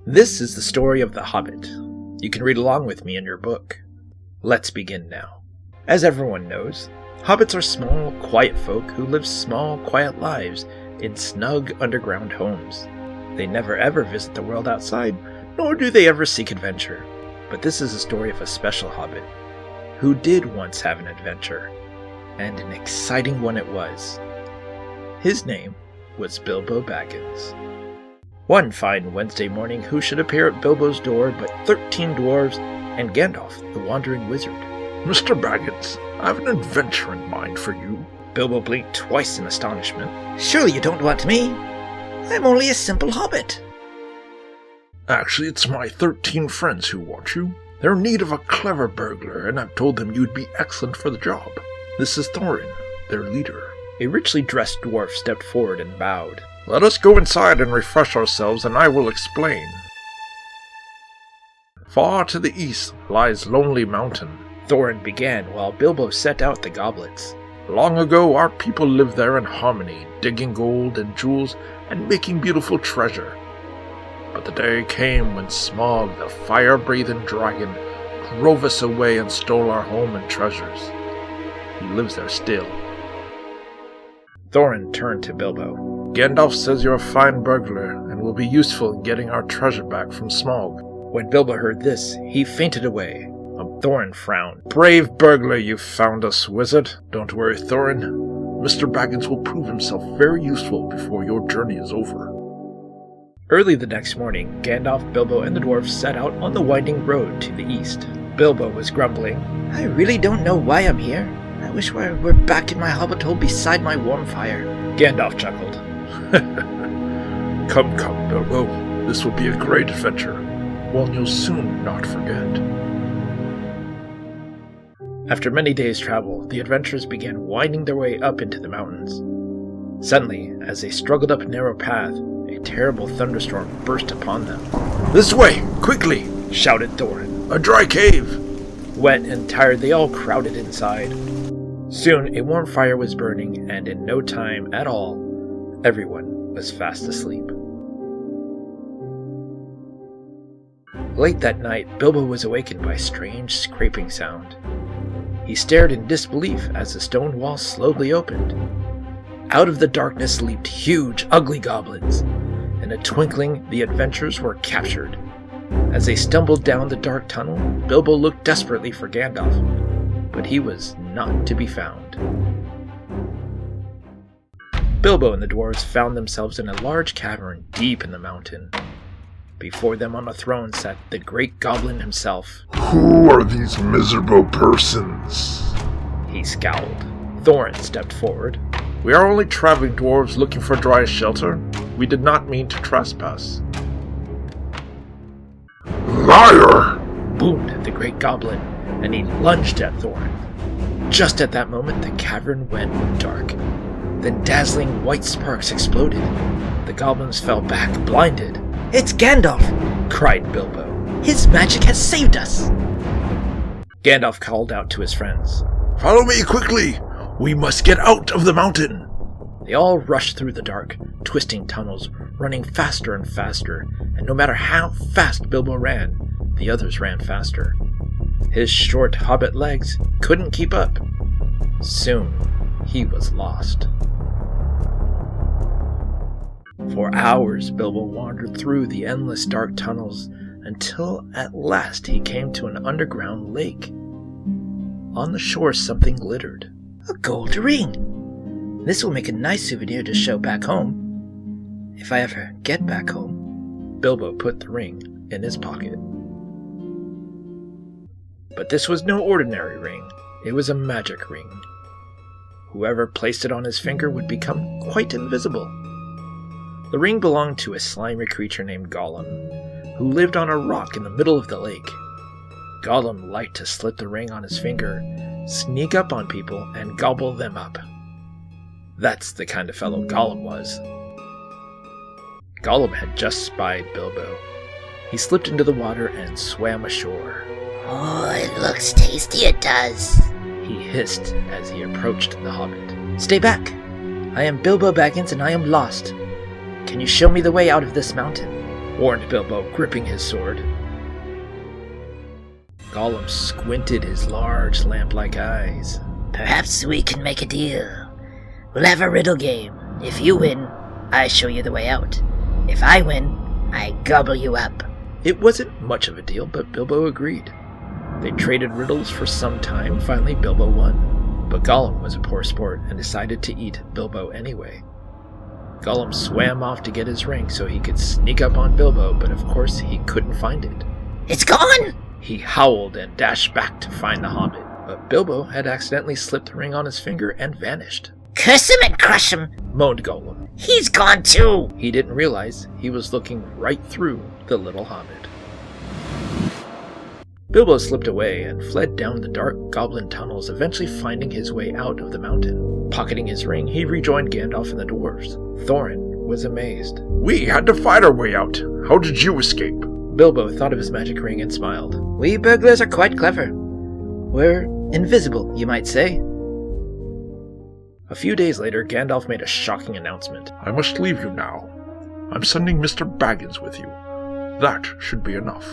This is the story of the Hobbit. You can read along with me in your book. Let's begin now. As everyone knows, hobbits are small, quiet folk who live small, quiet lives in snug underground homes. They never ever visit the world outside, nor do they ever seek adventure. But this is a story of a special hobbit who did once have an adventure, and an exciting one it was. His name was Bilbo Baggins. One fine Wednesday morning, who should appear at Bilbo's door but 13 dwarves and Gandalf, the wandering wizard. Mr. Baggins, I have an adventure in mind for you. Bilbo blinked twice in astonishment. Surely you don't want me? I'm only a simple hobbit. Actually, it's my 13 friends who want you. They're in need of a clever burglar, and I've told them you'd be excellent for the job. This is Thorin, their leader. A richly dressed dwarf stepped forward and bowed. Let us go inside and refresh ourselves, and I will explain. Far to the east lies Lonely Mountain. Thorin began while Bilbo set out the goblets. Long ago, our people lived there in harmony, digging gold and jewels and making beautiful treasure. But the day came when Smaug, the fire-breathing dragon, drove us away and stole our home and treasures. He lives there still. Thorin turned to Bilbo. Gandalf says you're a fine burglar and will be useful in getting our treasure back from Smaug. When Bilbo heard this, he fainted away. Thorin frowned. Brave burglar, you found us, wizard. Don't worry, Thorin. Mr. Baggins will prove himself very useful before your journey is over. Early the next morning, Gandalf, Bilbo, and the dwarves set out on the winding road to the east. Bilbo was grumbling. I really don't know why I'm here. I wish I were back in my hobbit hole beside my warm fire. Gandalf chuckled. Come, Bilbo. This will be a great adventure, one you'll soon not forget. After many days' travel, the adventurers began winding their way up into the mountains. Suddenly, as they struggled up a narrow path, a terrible thunderstorm burst upon them. This way! Quickly! Shouted Thorin. A dry cave! Wet and tired, they all crowded inside. Soon, a warm fire was burning, and in no time at all, everyone was fast asleep. Late that night, Bilbo was awakened by a strange scraping sound. He stared in disbelief as the stone wall slowly opened. Out of the darkness leaped huge, ugly goblins. In a twinkling, the adventurers were captured. As they stumbled down the dark tunnel, Bilbo looked desperately for Gandalf, but he was not to be found. Bilbo and the dwarves found themselves in a large cavern deep in the mountain. Before them on a throne sat the great goblin himself. Who are these miserable persons? He scowled. Thorin stepped forward. We are only traveling dwarves looking for dry shelter. We did not mean to trespass. Liar! Boomed the great goblin, and he lunged at Thorin. Just at that moment, the cavern went dark. Then dazzling white sparks exploded. The goblins fell back, blinded. It's Gandalf! Cried Bilbo. His magic has saved us! Gandalf called out to his friends. Follow me quickly! We must get out of the mountain! They all rushed through the dark, twisting tunnels, running faster and faster, and no matter how fast Bilbo ran, the others ran faster. His short hobbit legs couldn't keep up. Soon, he was lost. For hours, Bilbo wandered through the endless dark tunnels until at last he came to an underground lake. On the shore, something glittered. A gold ring! This will make a nice souvenir to show back home. If I ever get back home. Bilbo put the ring in his pocket. But this was no ordinary ring. It was a magic ring. Whoever placed it on his finger would become quite invisible. The ring belonged to a slimy creature named Gollum, who lived on a rock in the middle of the lake. Gollum liked to slip the ring on his finger, sneak up on people, and gobble them up. That's the kind of fellow Gollum was. Gollum had just spied Bilbo. He slipped into the water and swam ashore. Oh, it looks tasty, it does. He hissed as he approached the hobbit. Stay back! I am Bilbo Baggins and I am lost. Can you show me the way out of this mountain? warned Bilbo, gripping his sword. Gollum squinted his large lamp-like eyes. Perhaps we can make a deal. We'll have a riddle game. If you win, I show you the way out. If I win, I gobble you up. It wasn't much of a deal, but Bilbo agreed. They traded riddles for some time. Finally, Bilbo won. But Gollum was a poor sport and decided to eat Bilbo anyway. Gollum swam off to get his ring so he could sneak up on Bilbo, but of course he couldn't find it. It's gone! He howled and dashed back to find the Hobbit, but Bilbo had accidentally slipped the ring on his finger and vanished. Curse him and crush him! Moaned Gollum. He's gone too! He didn't realize he was looking right through the little Hobbit. Bilbo slipped away and fled down the dark goblin tunnels, eventually finding his way out of the mountain. Pocketing his ring, he rejoined Gandalf and the dwarves. Thorin was amazed. We had to fight our way out. How did you escape? Bilbo thought of his magic ring and smiled. We burglars are quite clever. We're invisible, you might say. A few days later, Gandalf made a shocking announcement. I must leave you now. I'm sending Mr. Baggins with you. That should be enough.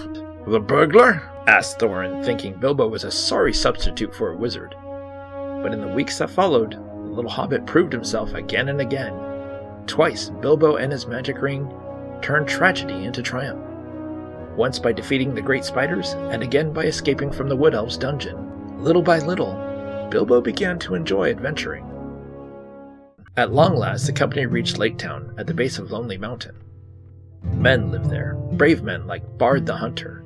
The burglar? Asked Thorin, thinking Bilbo was a sorry substitute for a wizard. But in the weeks that followed, the little hobbit proved himself again and again. Twice, Bilbo and his magic ring turned tragedy into triumph. Once by defeating the great spiders, and again by escaping from the Wood Elves' dungeon. Little by little, Bilbo began to enjoy adventuring. At long last, the company reached Lake Town at the base of Lonely Mountain. Men lived there, brave men like Bard the Hunter.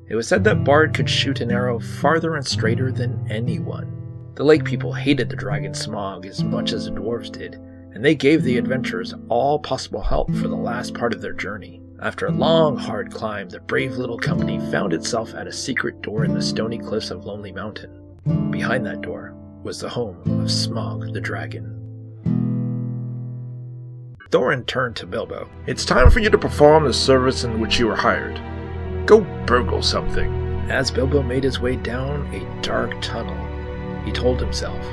It was said that Bard could shoot an arrow farther and straighter than anyone. The lake people hated the dragon Smaug as much as the dwarves did, and they gave the adventurers all possible help for the last part of their journey. After a long, hard climb, the brave little company found itself at a secret door in the stony cliffs of Lonely Mountain. Behind that door was the home of Smaug the dragon. Thorin turned to Bilbo. It's time for you to perform the service in which you were hired. Go burgle something. As Bilbo made his way down a dark tunnel, he told himself,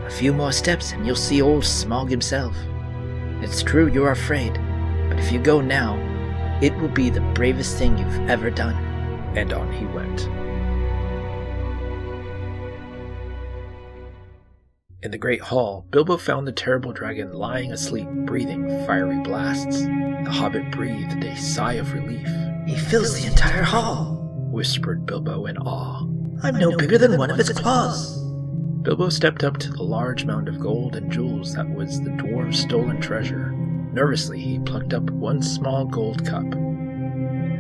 A few more steps and you'll see old Smaug himself. It's true you're afraid, but if you go now, it will be the bravest thing you've ever done. And on he went. In the great hall, Bilbo found the terrible dragon lying asleep, breathing fiery blasts. The hobbit breathed a sigh of relief. He fills the entire hall, whispered Bilbo in awe. I'm no bigger than one of his claws. Bilbo stepped up to the large mound of gold and jewels that was the dwarves' stolen treasure. Nervously, he plucked up one small gold cup.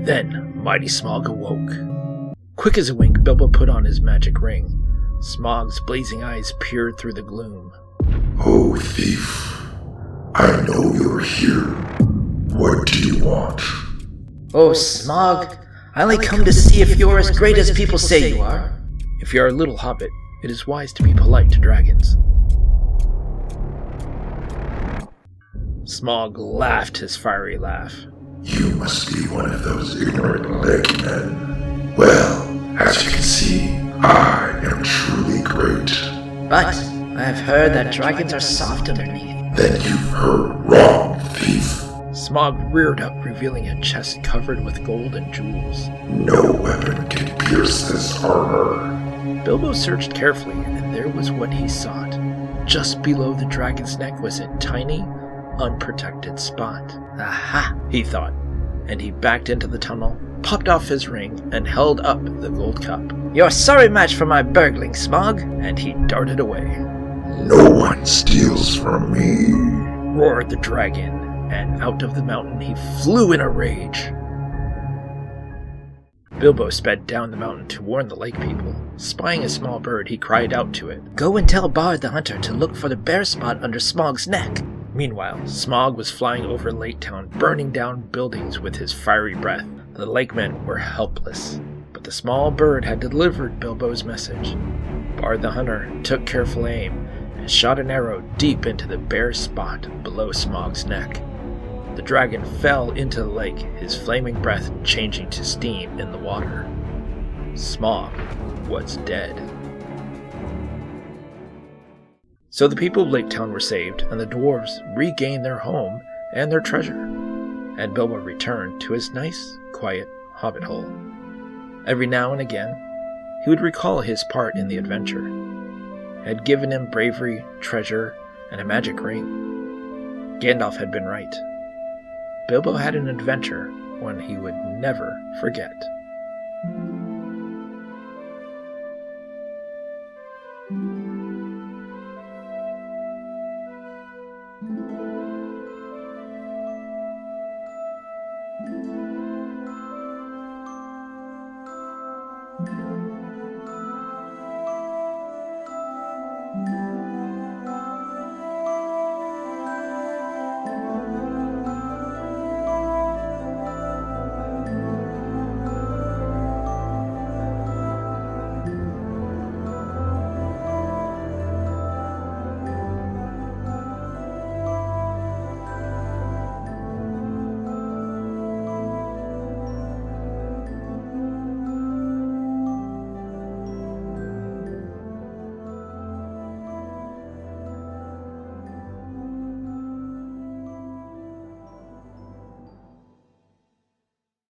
Then, mighty Smaug awoke. Quick as a wink, Bilbo put on his magic ring. Smaug's blazing eyes peered through the gloom. Oh, thief. I know you're here. What do you want? Oh, Smaug, I only come to see if you're as great as people say you are. If you are a little hobbit, it is wise to be polite to dragons. Smaug laughed his fiery laugh. You must be one of those ignorant lake men. Well, as you can see, I am truly great. But I have heard that dragons are soft underneath. Then you've heard wrong, thief. Smaug reared up, revealing a chest covered with gold and jewels. No weapon can pierce this armor. Bilbo searched carefully, and there was what he sought. Just below the dragon's neck was a tiny, unprotected spot. Aha, he thought, and he backed into the tunnel, popped off his ring, and held up the gold cup. You're a sorry match for my burgling, Smaug. And he darted away. No one steals from me, roared the dragon, and out of the mountain he flew in a rage. Bilbo sped down the mountain to warn the lake people. Spying a small bird, he cried out to it. Go and tell Bard the Hunter to look for the bare spot under Smaug's neck. Meanwhile, Smaug was flying over Lake Town, burning down buildings with his fiery breath. The lakemen were helpless, but the small bird had delivered Bilbo's message. Bard the Hunter took careful aim and shot an arrow deep into the bare spot below Smaug's neck. The dragon fell into the lake, his flaming breath changing to steam in the water. Smaug was dead. So the people of Lake Town were saved, and the dwarves regained their home and their treasure. and Bilbo returned to his nice, quiet hobbit hole. Every now and again, he would recall his part in the adventure. It had given him bravery, treasure, and a magic ring. Gandalf had been right. Bilbo had an adventure one he would never forget.